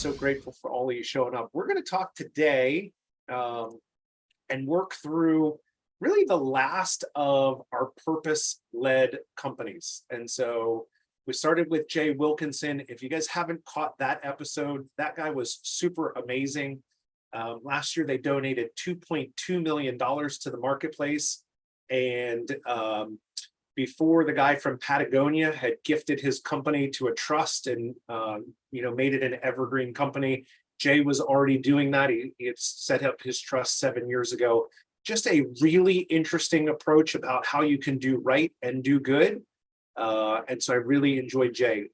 so grateful for all of you showing up. We're going to talk today um, and work through really the last of our purpose-led companies. And so we started with Jay Wilkinson. If you guys haven't caught that episode, that guy was super amazing. Last year, they donated $2.2 million to the marketplace. And before, the guy from Patagonia had gifted his company to a trust and made it an evergreen company. Jay was already doing that. He had set up his trust 7 years ago. Just a really interesting approach about how you can do right and do good. And so I really enjoyed Jay.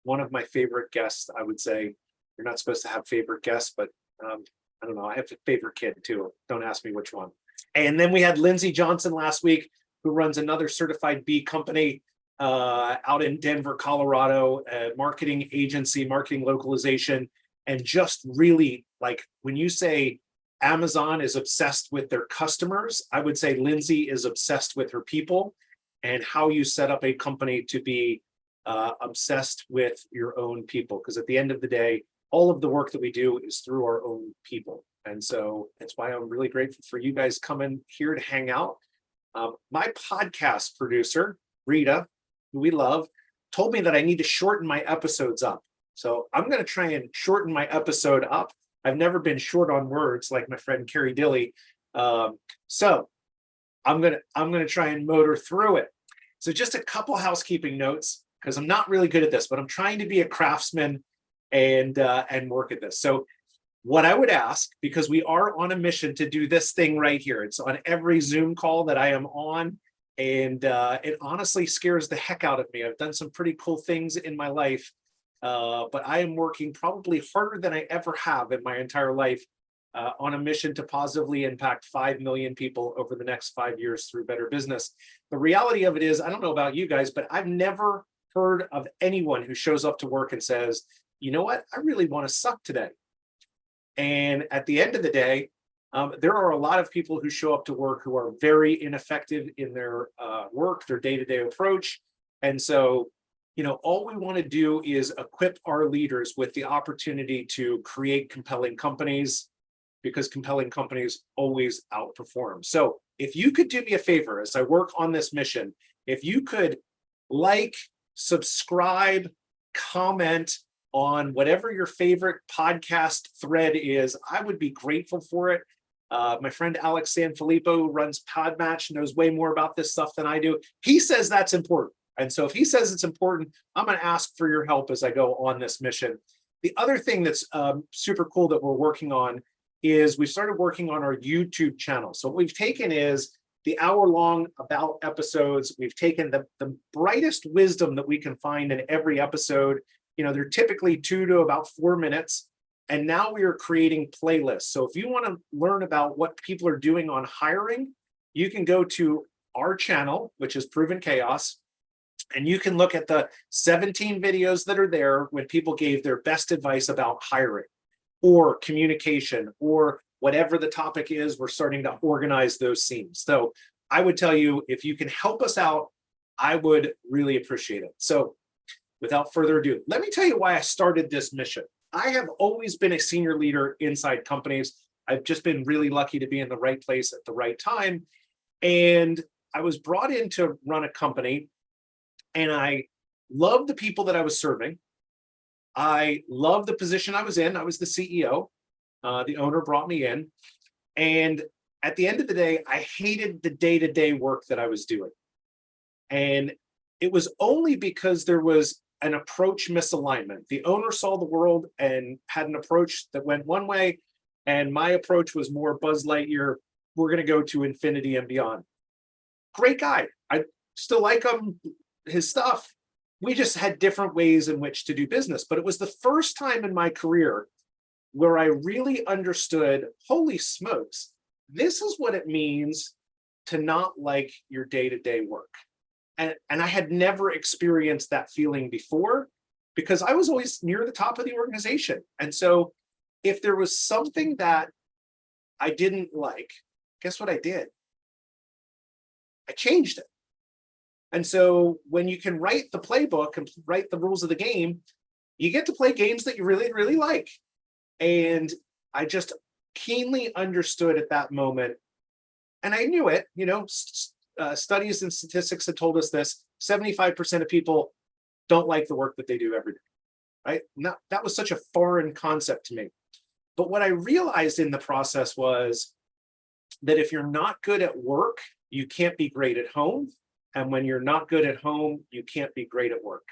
One of my favorite guests, I would say. You're not supposed to have favorite guests, but I don't know. I have a favorite kid too. Don't ask me which one. And then we had Lindsay Johnson last week, who runs another certified B company out in Denver, Colorado, a marketing agency, marketing localization. And just really, like, when you say Amazon is obsessed with their customers, I would say Lindsay is obsessed with her people and how you set up a company to be obsessed with your own people. Because at the end of the day, all of the work that we do is through our own people. And so that's why I'm really grateful for you guys coming here to hang out. My podcast producer, Rita, who we love, told me that I need to shorten my episodes up. So I'm going to try and shorten my episode up. I've never been short on words like my friend Carrie Dilly. So I'm gonna try and motor through it. So just a couple housekeeping notes, because I'm not really good at this, but I'm trying to be a craftsman and work at this. So what I would ask, because we are on a mission to do this thing right here. It's on every Zoom call that I am on, and it honestly scares the heck out of me. I've done some pretty cool things in my life, but I am working probably harder than I ever have in my entire life on a mission to positively impact 5 million people over the next 5 years through better business. The reality of it is, I don't know about you guys, but I've never heard of anyone who shows up to work and says, you know what, I really want to suck today. And at the end of the day, there are a lot of people who show up to work who are very ineffective in their work, their day-to-day approach. And so, all we want to do is equip our leaders with the opportunity to create compelling companies, because compelling companies always outperform. So if you could do me a favor as I work on this mission, if you could like, subscribe, comment on whatever your favorite podcast thread is, I would be grateful for it. My friend Alex Sanfilippo, who runs Podmatch, knows way more about this stuff than I do. He says that's important. And so if he says it's important, I'm going to ask for your help as I go on this mission. The other thing that's super cool that we're working on is we started working on our YouTube channel. So what we've taken is the hour-long about episodes. We've taken the brightest wisdom that we can find in every episode. They're typically 2 to about 4 minutes. And now we are creating playlists. So if you want to learn about what people are doing on hiring, you can go to our channel, which is Proven Chaos, and you can look at the 17 videos that are there when people gave their best advice about hiring or communication or whatever the topic is. We're starting to organize those scenes. So I would tell you, if you can help us out, I would really appreciate it. So without further ado, let me tell you why I started this mission. I have always been a senior leader inside companies. I've just been really lucky to be in the right place at the right time. And I was brought in to run a company, and I loved the people that I was serving. I loved the position I was in. I was the CEO. The owner brought me in. And at the end of the day, I hated the day-to-day work that I was doing. And it was only because there was an approach misalignment. The owner saw the world and had an approach that went one way, and my approach was more Buzz Lightyear. We're going to go to infinity and beyond. Great guy. I still like him, his stuff. We just had different ways in which to do business. But it was the first time in my career where I really understood, holy smokes, this is what it means to not like your day-to-day work. And I had never experienced that feeling before, because I was always near the top of the organization. And so if there was something that I didn't like, guess what I did? I changed it. And so when you can write the playbook and write the rules of the game, you get to play games that you really, really like. And I just keenly understood at that moment, and I knew it, studies and statistics had told us this: 75% of people don't like the work that they do every day, right? That was such a foreign concept to me. But what I realized in the process was that if you're not good at work, you can't be great at home. And when you're not good at home, you can't be great at work.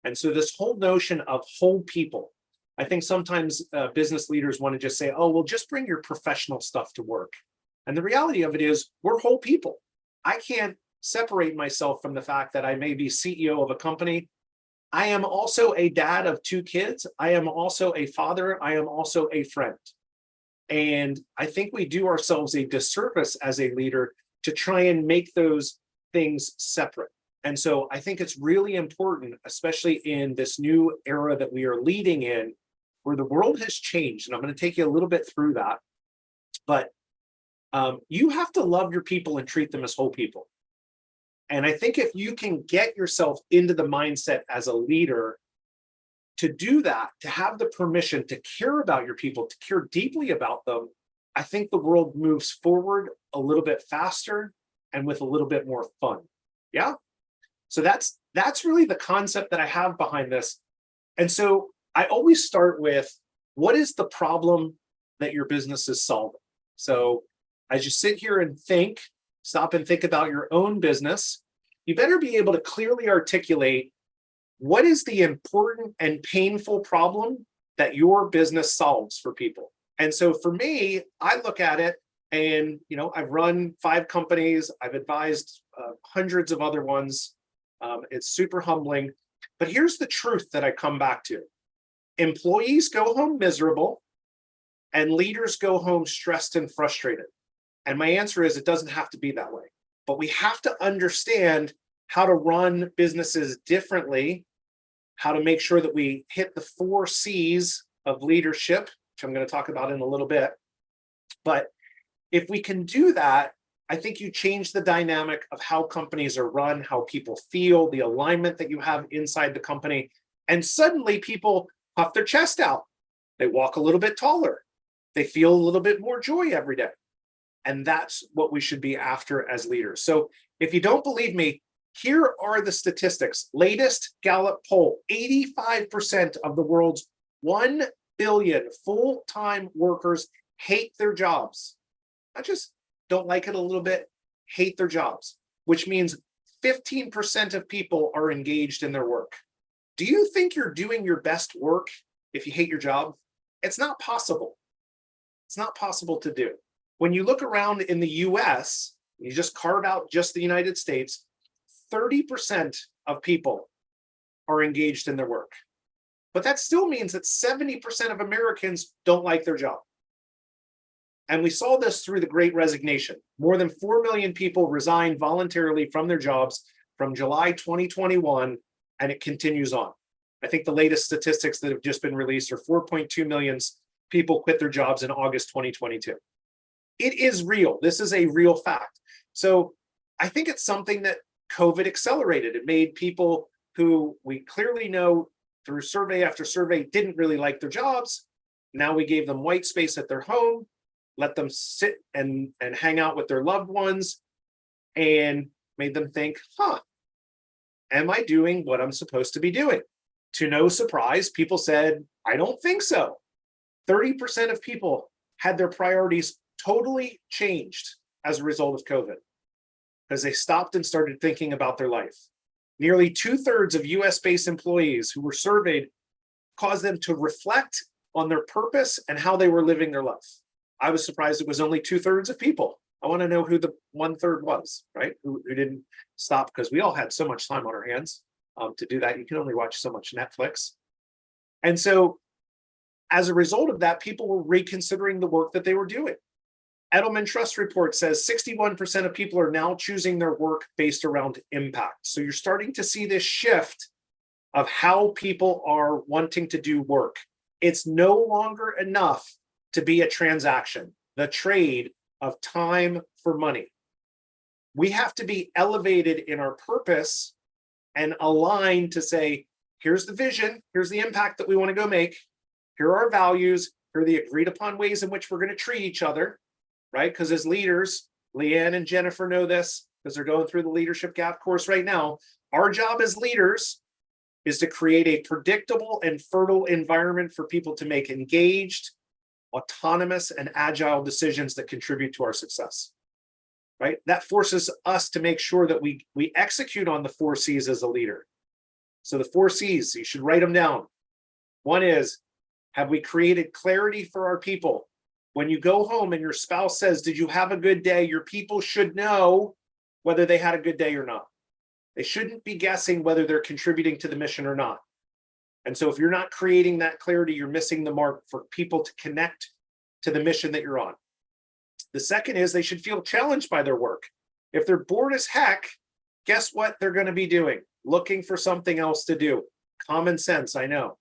And so this whole notion of whole people, I think sometimes business leaders want to just say, oh, well, just bring your professional stuff to work. And the reality of it is we're whole people. I can't separate myself from the fact that I may be CEO of a company. I am also a dad of 2 kids. I am also a father. I am also a friend. And I think we do ourselves a disservice as a leader to try and make those things separate. And so I think it's really important, especially in this new era that we are leading in, where the world has changed. And I'm going to take you a little bit through that. But you have to love your people and treat them as whole people. And I think if you can get yourself into the mindset as a leader to do that, to have the permission to care about your people, to care deeply about them, I think the world moves forward a little bit faster and with a little bit more fun. Yeah. So that's really the concept that I have behind this. And so I always start with, what is the problem that your business is solving? So as you sit here and stop and think about your own business, you better be able to clearly articulate what is the important and painful problem that your business solves for people. And so for me, I look at it and, I've run 5 companies. I've advised hundreds of other ones. It's super humbling. But here's the truth that I come back to. Employees go home miserable and leaders go home stressed and frustrated. And my answer is, it doesn't have to be that way. But we have to understand how to run businesses differently, how to make sure that we hit the 4 C's of leadership, which I'm going to talk about in a little bit. But if we can do that, I think you change the dynamic of how companies are run, how people feel, the alignment that you have inside the company. And suddenly people puff their chest out. They walk a little bit taller. They feel a little bit more joy every day. And that's what we should be after as leaders. So if you don't believe me, here are the statistics. Latest Gallup poll: 85% of the world's 1 billion full-time workers hate their jobs. Not just don't like it a little bit, hate their jobs, which means 15% of people are engaged in their work. Do you think you're doing your best work if you hate your job? It's not possible. It's not possible to do. When you look around in the US, you just carve out just the United States, 30% of people are engaged in their work. But that still means that 70% of Americans don't like their job. And we saw this through the Great Resignation. More than 4 million people resigned voluntarily from their jobs from July 2021, and it continues on. I think the latest statistics that have just been released are 4.2 million people quit their jobs in August 2022. It is real. This is a real fact. So I think it's something that COVID accelerated. It made people who we clearly know through survey after survey didn't really like their jobs. Now we gave them white space at their home, let them sit and hang out with their loved ones, and made them think, am I doing what I'm supposed to be doing? To no surprise, people said, I don't think so. 30% of people had their priorities totally changed as a result of COVID, because they stopped and started thinking about their life. Nearly 2/3 of US-based employees who were surveyed caused them to reflect on their purpose and how they were living their life. I was surprised it was only 2/3 of people. I want to know who the 1/3 was, right? Who didn't stop, because we all had so much time on our hands to do that. You can only watch so much Netflix. And so as a result of that, people were reconsidering the work that they were doing. Edelman Trust Report says 61% of people are now choosing their work based around impact. So you're starting to see this shift of how people are wanting to do work. It's no longer enough to be a transaction, the trade of time for money. We have to be elevated in our purpose and aligned to say, here's the vision, here's the impact that we want to go make, here are our values, here are the agreed upon ways in which we're going to treat each other, right? Because as leaders, Leanne and Jennifer know this because they're going through the leadership gap course right now. Our job as leaders is to create a predictable and fertile environment for people to make engaged, autonomous, and agile decisions that contribute to our success, right? That forces us to make sure that we execute on the 4 C's as a leader. So the 4 C's, you should write them down. One is, have we created clarity for our people? When you go home and your spouse says, did you have a good day? Your people should know whether they had a good day or not. They shouldn't be guessing whether they're contributing to the mission or not. And so if you're not creating that clarity, you're missing the mark for people to connect to the mission that you're on. The second is they should feel challenged by their work. If they're bored as heck, guess what they're going to be doing? Looking for something else to do. Common sense, I know.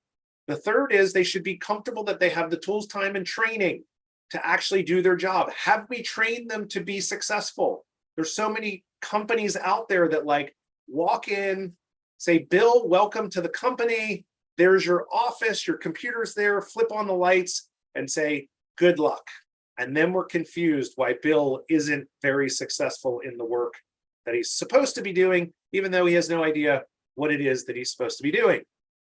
The third is they should be comfortable that they have the tools, time, and training to actually do their job. Have we trained them to be successful? There's so many companies out there that like walk in, say, Bill, welcome to the company. There's your office, your computer's there, flip on the lights and say, good luck. And then we're confused why Bill isn't very successful in the work that he's supposed to be doing, even though he has no idea what it is that he's supposed to be doing.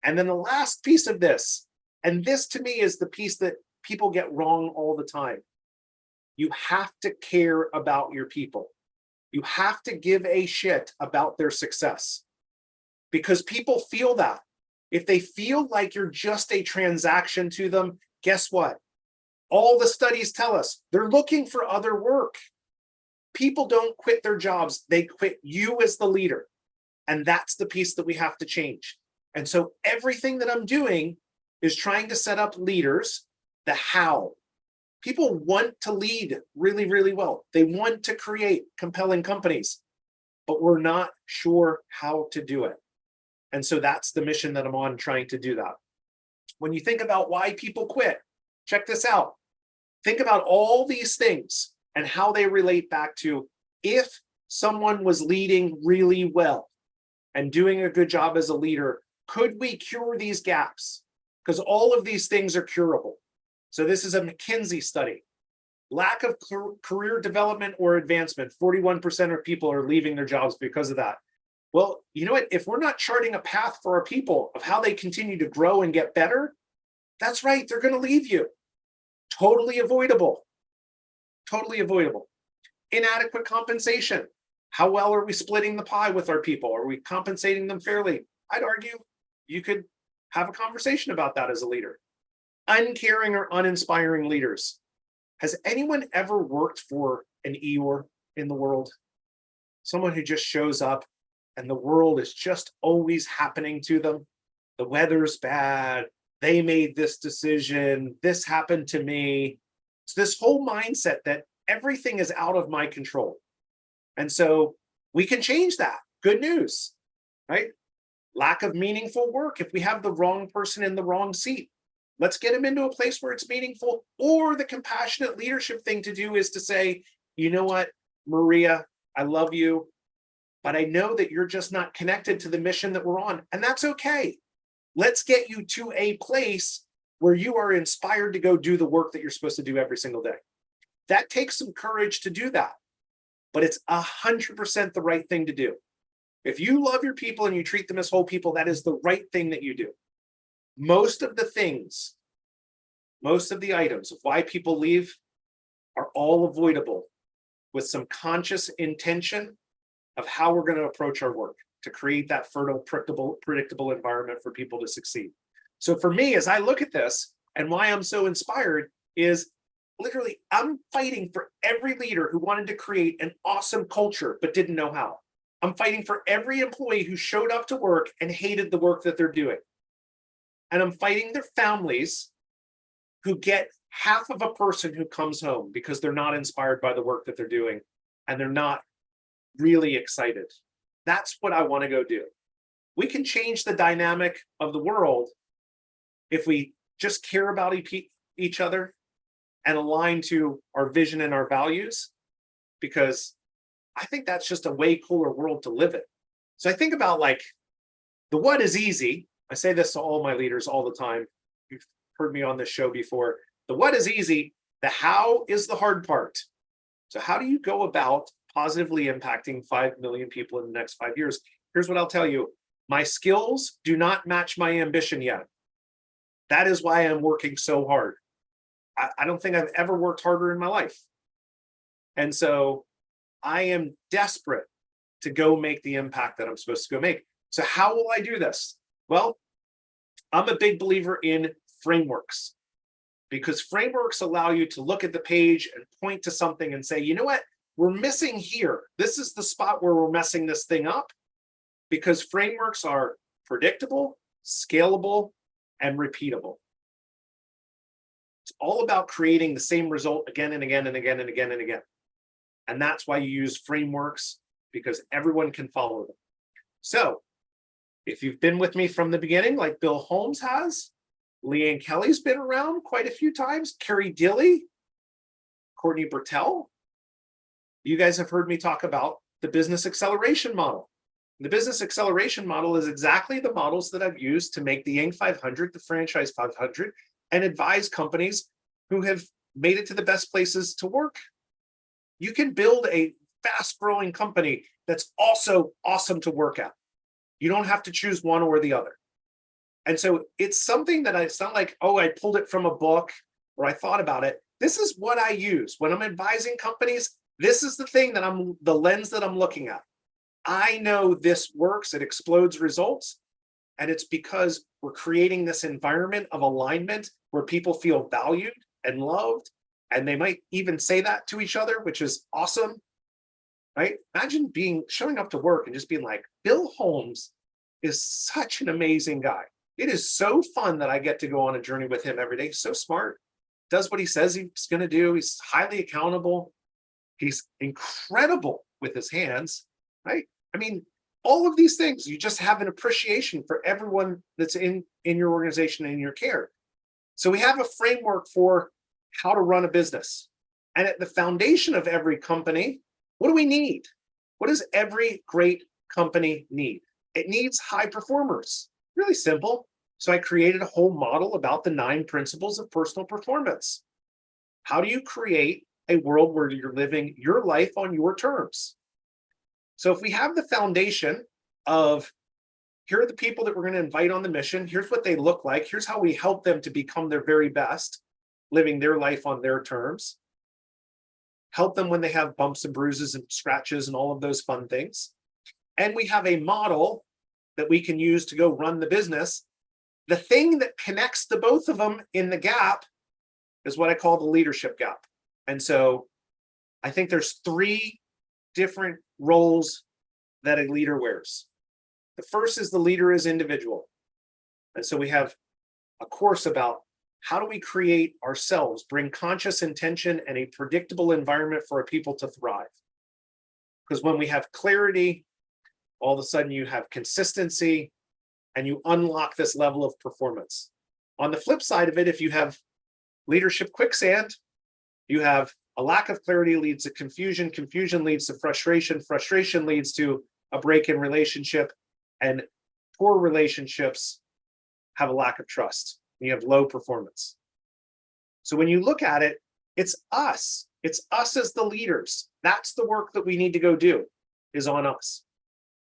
And then the last piece of this, and this to me is the piece that people get wrong all the time. You have to care about your people. You have to give a shit about their success because people feel that. If they feel like you're just a transaction to them, guess what? All the studies tell us they're looking for other work. People don't quit their jobs. They quit you as the leader. And that's the piece that we have to change. And so everything that I'm doing is trying to set up leaders, the how. People want to lead really, really well. They want to create compelling companies, but we're not sure how to do it. And so that's the mission that I'm on, trying to do that. When you think about why people quit, check this out. Think about all these things and how they relate back to if someone was leading really well and doing a good job as a leader, could we cure these gaps? Because all of these things are curable. So this is a McKinsey study. Lack of career development or advancement. 41% of people are leaving their jobs because of that. Well, you know what? If we're not charting a path for our people of how they continue to grow and get better, that's right, they're going to leave you. Totally avoidable. Totally avoidable. Inadequate compensation. How well are we splitting the pie with our people? Are we compensating them fairly? I'd argue you could have a conversation about that as a leader. Uncaring or uninspiring leaders. Has anyone ever worked for an Eeyore in the world? Someone who just shows up and the world is just always happening to them. The weather's bad. They made this decision. This happened to me. It's this whole mindset that everything is out of my control. And so we can change that. Good news, right? Lack of meaningful work. If we have the wrong person in the wrong seat, let's get them into a place where it's meaningful. Or the compassionate leadership thing to do is to say, you know what, Maria, I love you, but I know that you're just not connected to the mission that we're on. And that's okay. Let's get you to a place where you are inspired to go do the work that you're supposed to do every single day. That takes some courage to do that, but it's 100% the right thing to do. If you love your people and you treat them as whole people, that is the right thing that you do. Most of the things, most of the items of why people leave are all avoidable with some conscious intention of how we're going to approach our work to create that fertile, predictable environment for people to succeed. So for me, as I look at this and why I'm so inspired is literally I'm fighting for every leader who wanted to create an awesome culture but didn't know how. I'm fighting for every employee who showed up to work and hated the work that they're doing. And I'm fighting their families who get half of a person who comes home because they're not inspired by the work that they're doing and they're not really excited. That's what I want to go do. We can change the dynamic of the world if we just care about each other and align to our vision and our values, because I think that's just a way cooler world to live in. So I think about like the what is easy. I say this to all my leaders all the time. You've heard me on this show before. The what is easy, the how is the hard part. So, how do you go about positively impacting 5 million people in the next 5 years? Here's what I'll tell you: my skills do not match my ambition yet. That is why I'm working so hard. I don't think I've ever worked harder in my life. And so I am desperate to go make the impact that I'm supposed to go make. So, how will I do this? Well, I'm a big believer in frameworks, because frameworks allow you to look at the page and point to something and say, you know what, we're missing here. This is the spot where we're messing this thing up, because frameworks are predictable, scalable, and repeatable. It's all about creating the same result again and again and again and again and again. And that's why you use frameworks, because everyone can follow them. So if you've been with me from the beginning, like Bill Holmes has, Leanne Kelly's been around quite a few times, Carrie Dilley, Courtney Bertell, you guys have heard me talk about the business acceleration model. The business acceleration model is exactly the models that I've used to make the Inc. 500, the Franchise 500, and advise companies who have made it to the best places to work. You can build a fast-growing company that's also awesome to work at. You don't have to choose one or the other. And so it's something that it's not like, oh, I pulled it from a book or I thought about it. This is what I use when I'm advising companies. This is the thing that the lens that I'm looking at. I know this works, it explodes results. And it's because we're creating this environment of alignment where people feel valued and loved. And they might even say that to each other, which is awesome, right? Imagine showing up to work and just being like, Bill Holmes is such an amazing guy. It is so fun that I get to go on a journey with him every day. He's so smart, does what he says he's going to do. He's highly accountable. He's incredible with his hands, right? I mean, all of these things, you just have an appreciation for everyone that's in your organization and in your care. So we have a framework for how to run a business. And at the foundation of every company, what do we need? What does every great company need? It needs high performers. Really simple. So I created a whole model about the 9 principles of personal performance. How do you create a world where you're living your life on your terms? So if we have the foundation of, here are the people that we're going to invite on the mission, here's what they look like, here's how we help them to become their very best, living their life on their terms, help them when they have bumps and bruises and scratches and all of those fun things. And we have a model that we can use to go run the business. The thing that connects the both of them in the gap is what I call the leadership gap. And so I think there's 3 different roles that a leader wears. The first is the leader is individual. And so we have a course about how do we create ourselves, bring conscious intention and a predictable environment for our people to thrive. Because when we have clarity, all of a sudden you have consistency and you unlock this level of performance. On the flip side of it, if you have leadership quicksand, you have a lack of clarity leads to confusion, confusion leads to frustration, frustration leads to a break in relationship, and poor relationships have a lack of trust. You have low performance. So when you look at it, it's us. It's us as the leaders. That's the work that we need to go do, is on us.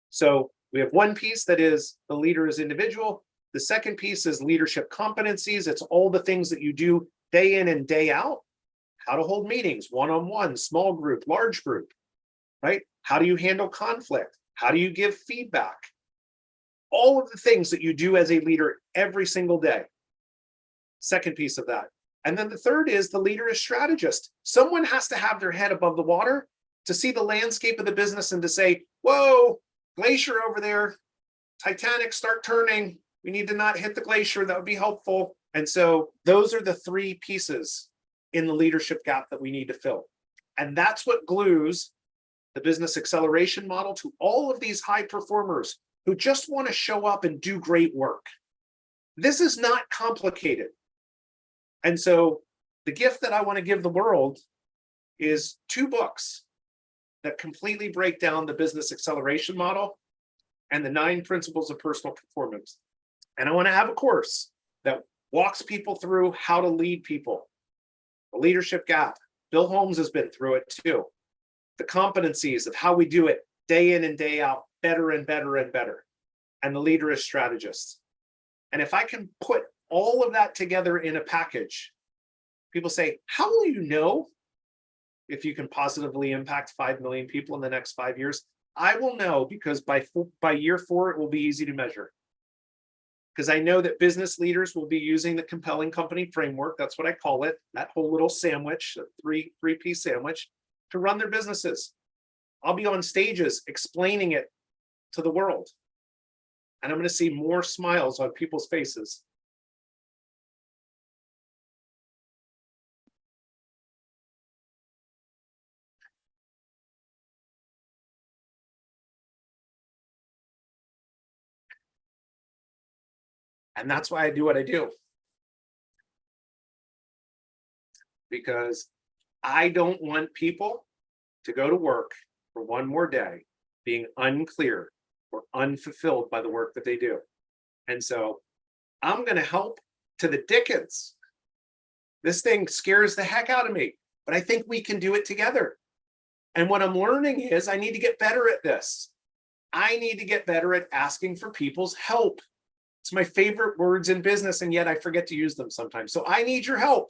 So we have one piece that is the leader is individual. The second piece is leadership competencies. It's all the things that you do day in and day out. How to hold meetings, one-on-one, small group, large group, right? How do you handle conflict? How do you give feedback? All of the things that you do as a leader every single day. Second piece of that. And then the third is the leader is strategist. Someone has to have their head above the water to see the landscape of the business and to say, whoa, glacier over there, Titanic, start turning. We need to not hit the glacier. That would be helpful. And so those are the 3 pieces in the leadership gap that we need to fill. And that's what glues the business acceleration model to all of these high performers who just want to show up and do great work. This is not complicated. And so the gift that I want to give the world is 2 books that completely break down the business acceleration model and the 9 principles of personal performance. And I want to have a course that walks people through how to lead people. The leadership gap. Bill Holmes has been through it too. The competencies of how we do it day in and day out, better and better and better. And the leader is strategist. And if I can put all of that together in a package, people say, how will you know if you can positively impact 5 million people in the next 5 years? I will know because by year 4, it will be easy to measure. Because I know that business leaders will be using the compelling company framework. That's what I call it. That whole little sandwich, a three-piece sandwich, to run their businesses. I'll be on stages explaining it to the world. And I'm going to see more smiles on people's faces. And that's why I do what I do. Because I don't want people to go to work for one more day being unclear or unfulfilled by the work that they do. And so I'm going to help to the dickens. This thing scares the heck out of me, but I think we can do it together. And what I'm learning is I need to get better at this. I need to get better at asking for people's help. It's my favorite words in business, and yet I forget to use them sometimes. So I need your help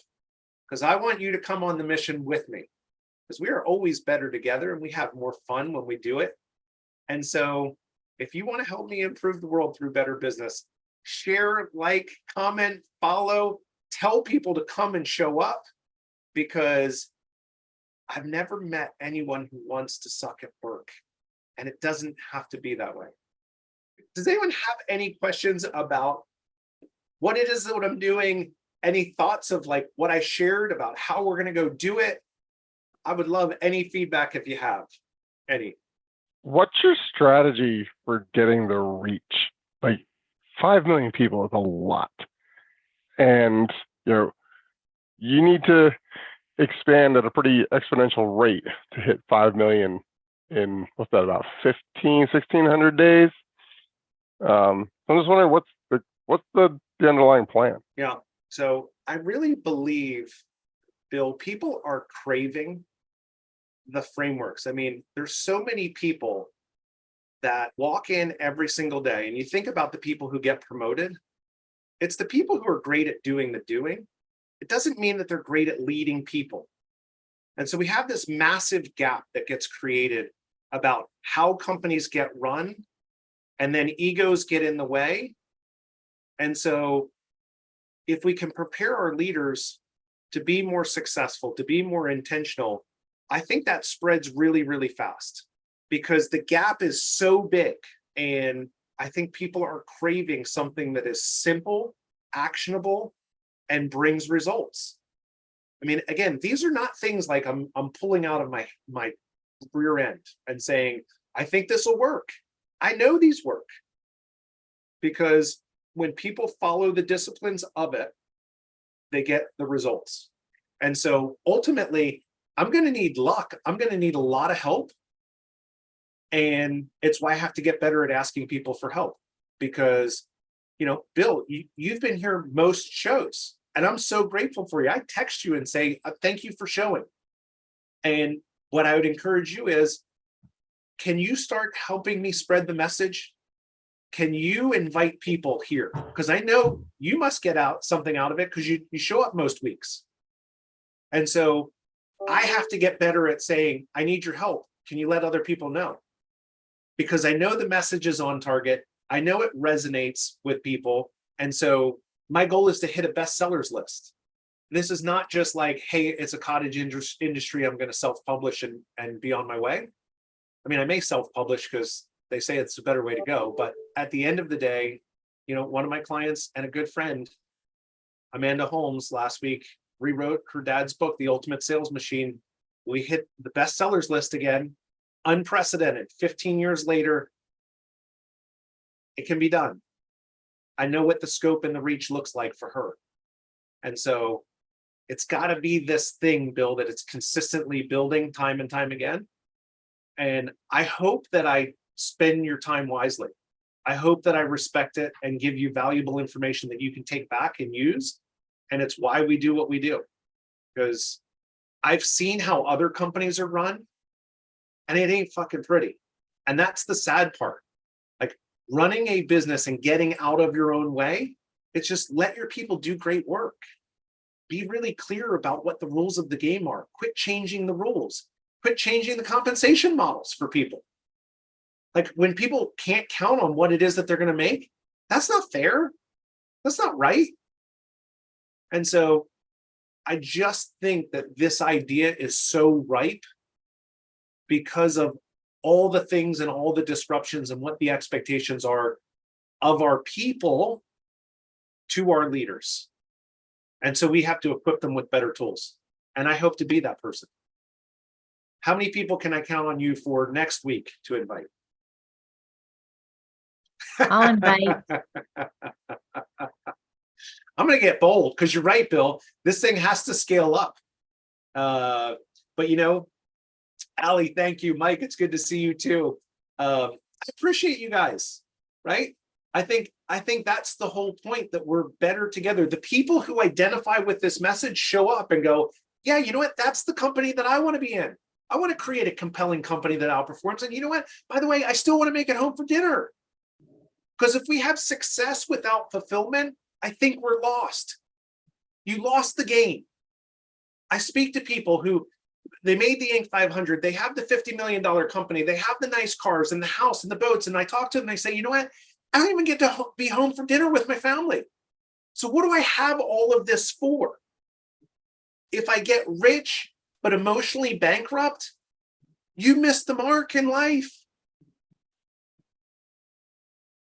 because I want you to come on the mission with me because we are always better together and we have more fun when we do it. And so if you want to help me improve the world through better business, share, like, comment, follow, tell people to come and show up because I've never met anyone who wants to suck at work, and it doesn't have to be that way. Does anyone have any questions about what it is that I'm doing? Any thoughts of like what I shared about how we're going to go do it? I would love any feedback if you have any. What's your strategy for getting the reach? Like 5 million people is a lot. And you need to expand at a pretty exponential rate to hit 5 million in what's that, about 1,600 days? I'm just wondering what's the underlying plan? Yeah. So I really believe, Bill, people are craving the frameworks. I mean, there's so many people that walk in every single day, and you think about the people who get promoted, it's the people who are great at doing the doing. It doesn't mean that they're great at leading people. And so we have this massive gap that gets created about how companies get run, and then egos get in the way. And so if we can prepare our leaders to be more successful, to be more intentional, I think that spreads really, really fast because the gap is so big. And I think people are craving something that is simple, actionable, and brings results. I mean, again, these are not things like I'm pulling out of my rear end and saying, I think this will work. I know these work because when people follow the disciplines of it, they get the results. And so ultimately, I'm going to need luck. I'm going to need a lot of help. And it's why I have to get better at asking people for help because, Bill, you've been here most shows and I'm so grateful for you. I text you and say, thank you for showing. And what I would encourage you is, can you start helping me spread the message? Can you invite people here? Because I know you must get something out of it because you show up most weeks. And so I have to get better at saying, I need your help. Can you let other people know? Because I know the message is on target. I know it resonates with people. And so my goal is to hit a bestsellers list. This is not just like, hey, it's a cottage industry. I'm going to self-publish and be on my way. I mean, I may self-publish because they say it's a better way to go. But at the end of the day, one of my clients and a good friend, Amanda Holmes, last week rewrote her dad's book, The Ultimate Sales Machine. We hit the bestsellers list again, unprecedented. 15 years later, it can be done. I know what the scope and the reach looks like for her. And so it's got to be this thing, Bill, that it's consistently building time and time again. And I hope that I spend your time wisely. I hope that I respect it and give you valuable information that you can take back and use. And it's why we do what we do. Because I've seen how other companies are run, and it ain't fucking pretty. And that's the sad part. Like, running a business and getting out of your own way, it's just let your people do great work. Be really clear about what the rules of the game are. Quit changing the rules. Quit changing the compensation models for people. Like, when people can't count on what it is that they're going to make, that's not fair. That's not right. And so I just think that this idea is so ripe because of all the things and all the disruptions and what the expectations are of our people to our leaders. And so we have to equip them with better tools. And I hope to be that person. How many people can I count on you for next week to invite? I'll invite. I'm going to get bold because you're right, Bill. This thing has to scale up. But you know, Allie, thank you. Mike, it's good to see you too. I appreciate you guys, right? I think that's the whole point, that we're better together. The people who identify with this message show up and go, yeah, you know what? That's the company that I want to be in. I want to create a compelling company that outperforms. And you know what? By the way, I still want to make it home for dinner. Because if we have success without fulfillment, I think we're lost. You lost the game. I speak to people who, they made the Inc. 500. They have the $50 million company. They have the nice cars and the house and the boats. And I talk to them and I say, you know what? I don't even get to be home for dinner with my family. So what do I have all of this for? If I get rich but emotionally bankrupt, you miss the mark in life.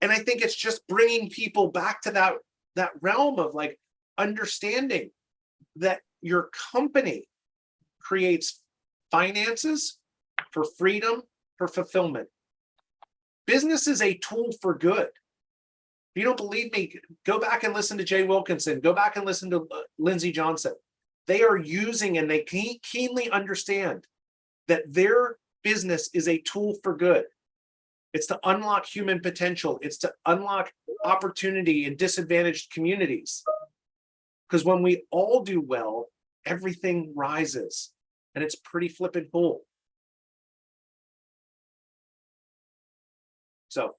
And I think it's just bringing people back to that realm of like understanding that your company creates finances for freedom, for fulfillment. Business is a tool for good. If you don't believe me, go back and listen to Jay Wilkinson. Go back and listen to Lindsey Johnson. They are using, and they keenly understand that their business is a tool for good. It's to unlock human potential. It's to unlock opportunity in disadvantaged communities. Because when we all do well, everything rises. And it's pretty flippin' cool. So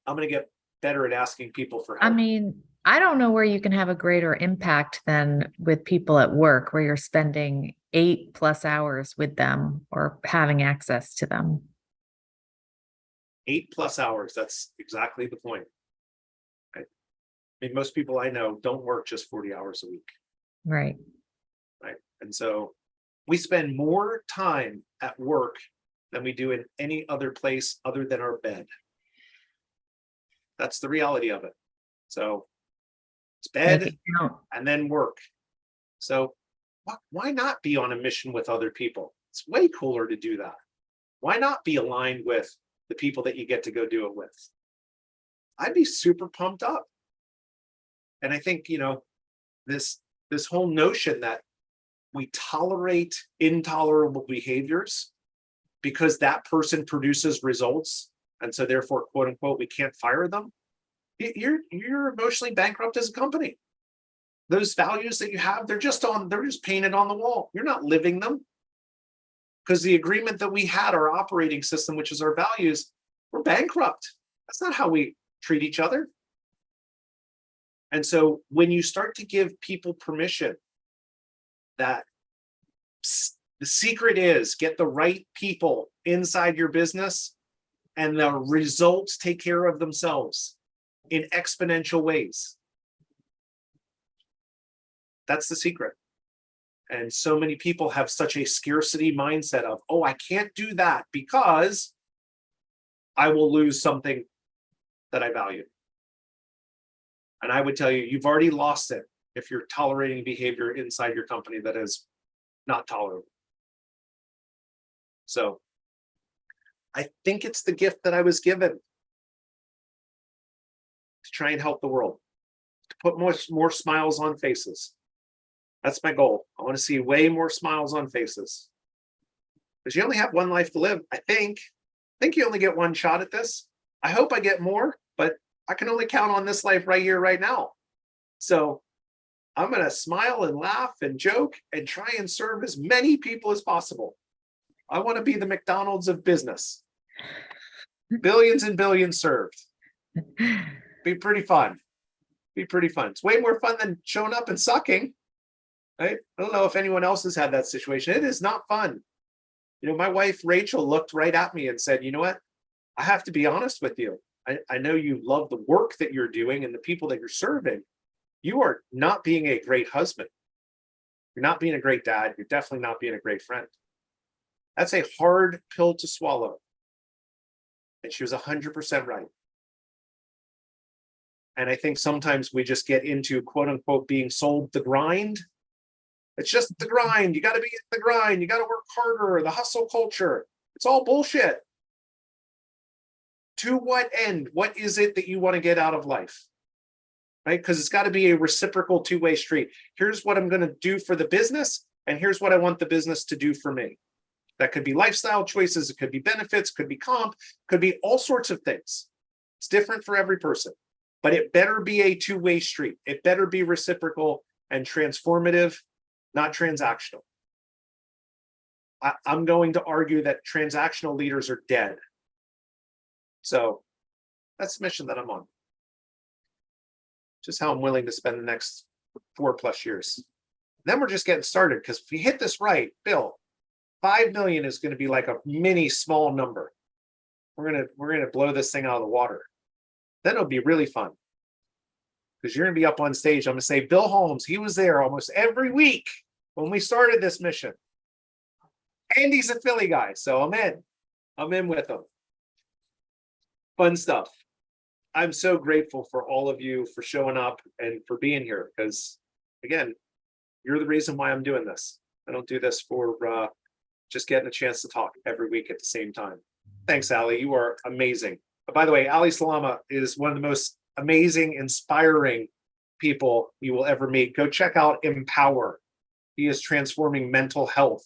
I'm going to get better at asking people for help. I mean, I don't know where you can have a greater impact than with people at work, where you're spending 8+ hours with them or having access to them. 8+ hours. That's exactly the point. Right? I mean, most people I know don't work just 40 hours a week. Right. Right. And so we spend more time at work than we do in any other place other than our bed. That's the reality of it. So it's Make bed it count. and then work. So why not be on a mission with other people? It's way cooler to do that. Why not be aligned with the people that you get to go do it with? I'd be super pumped up. And I think, you know, this whole notion that we tolerate intolerable behaviors because that person produces results, and so therefore, quote unquote, we can't fire them. You're emotionally bankrupt as a company. Those values that you have, they're just painted on the wall. You're not living them. Because the agreement that we had, our operating system, which is our values, we're bankrupt. That's not how we treat each other. And so when you start to give people permission, that the secret is get the right people inside your business, and the results take care of themselves in exponential ways. That's the secret. And so many people have such a scarcity mindset of, oh, I can't do that because I will lose something that I value. And I would tell you, you've already lost it if you're tolerating behavior inside your company that is not tolerable. So I think it's the gift that I was given to try and help the world, to put more smiles on faces. That's my goal. I want to see way more smiles on faces. Because you only have one life to live, I think. I think you only get one shot at this. I hope I get more, but I can only count on this life right here, right now. So I'm going to smile and laugh and joke and try and serve as many people as possible. I want to be the McDonald's of business. Billions and billions served. Be pretty fun. Be pretty fun. It's way more fun than showing up and sucking. Right? I don't know if anyone else has had that situation. It is not fun. You know, my wife, Rachel, looked right at me and said, you know what? I have to be honest with you. I know you love the work that you're doing and the people that you're serving. You are not being a great husband. You're not being a great dad. You're definitely not being a great friend. That's a hard pill to swallow. And she was 100% right. And I think sometimes we just get into, quote unquote, being sold the grind. It's just the grind. You got to be in the grind. You got to work harder. The hustle culture. It's all bullshit. To what end? What is it that you want to get out of life? Right? Because it's got to be a reciprocal two-way street. Here's what I'm going to do for the business, and here's what I want the business to do for me. That could be lifestyle choices. It could be benefits. Could be comp. Could be all sorts of things. It's different for every person. But it better be a two-way street. It better be reciprocal and transformative, not transactional. I'm going to argue that transactional leaders are dead. So that's the mission that I'm on. Just how I'm willing to spend the next 4+ years. Then we're just getting started, because if we hit this right, Bill, 5 million is going to be like a mini small number. We're gonna blow this thing out of the water. Then it'll be really fun, because you're going to be up on stage. I'm going to say, Bill Holmes, he was there almost every week when we started this mission. And he's a Philly guy, so I'm in. I'm in with him. Fun stuff. I'm so grateful for all of you for showing up and for being here, because, again, you're the reason why I'm doing this. I don't do this for just getting a chance to talk every week at the same time. Thanks, Ali. You are amazing. By the way, Ali Salama is one of the most amazing, inspiring people you will ever meet. Go check out Empower. He is transforming mental health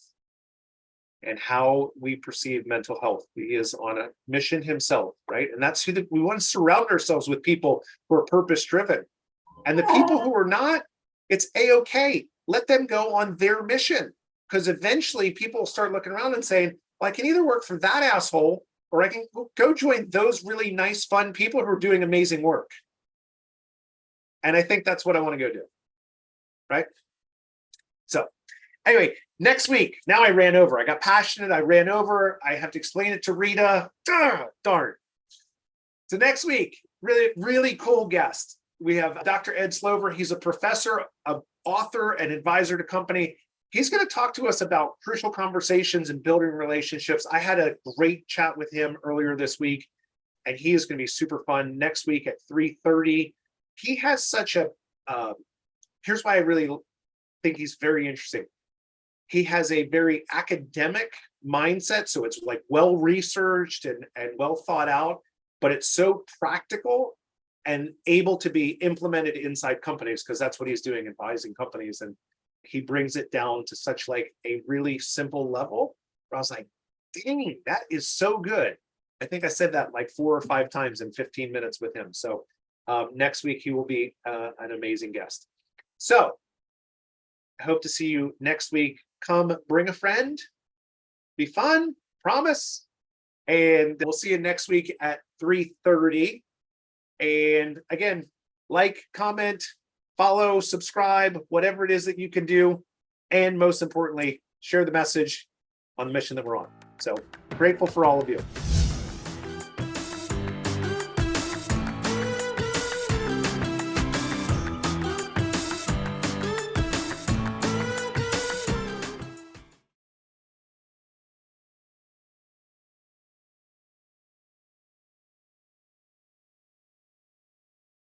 and how we perceive mental health. He is on a mission himself, right? And that's who we want to surround ourselves with, people who are purpose-driven. And the people who are not, it's A-okay. Let them go on their mission, because eventually people will start looking around and saying, well, I can either work for that asshole, or I can go join those really nice, fun people who are doing amazing work. And I think that's what I want to go do, right? So anyway, next week, now I ran over. I got passionate. I ran over. I have to explain it to Rita. Darn. So next week, really, really cool guest. We have Dr. Ed Slover. He's a professor, an author, and advisor to company. He's going to talk to us about crucial conversations and building relationships. I had a great chat with him earlier this week, and he is going to be super fun next week at 3:30. He has such a, here's why I really think he's very interesting. He has a very academic mindset, so it's like well-researched and well thought out, but it's so practical and able to be implemented inside companies, because that's what he's doing, advising companies. And he brings it down to such like a really simple level where I was like, dang, that is so good. I think I said that like 4 or 5 times in 15 minutes with him. So next week, he will be an amazing guest. So I hope to see you next week. Come bring a friend, be fun, promise. And we'll see you next week at 3:30. And again, like, comment, follow, subscribe, whatever it is that you can do. And most importantly, share the message on the mission that we're on. So grateful for all of you.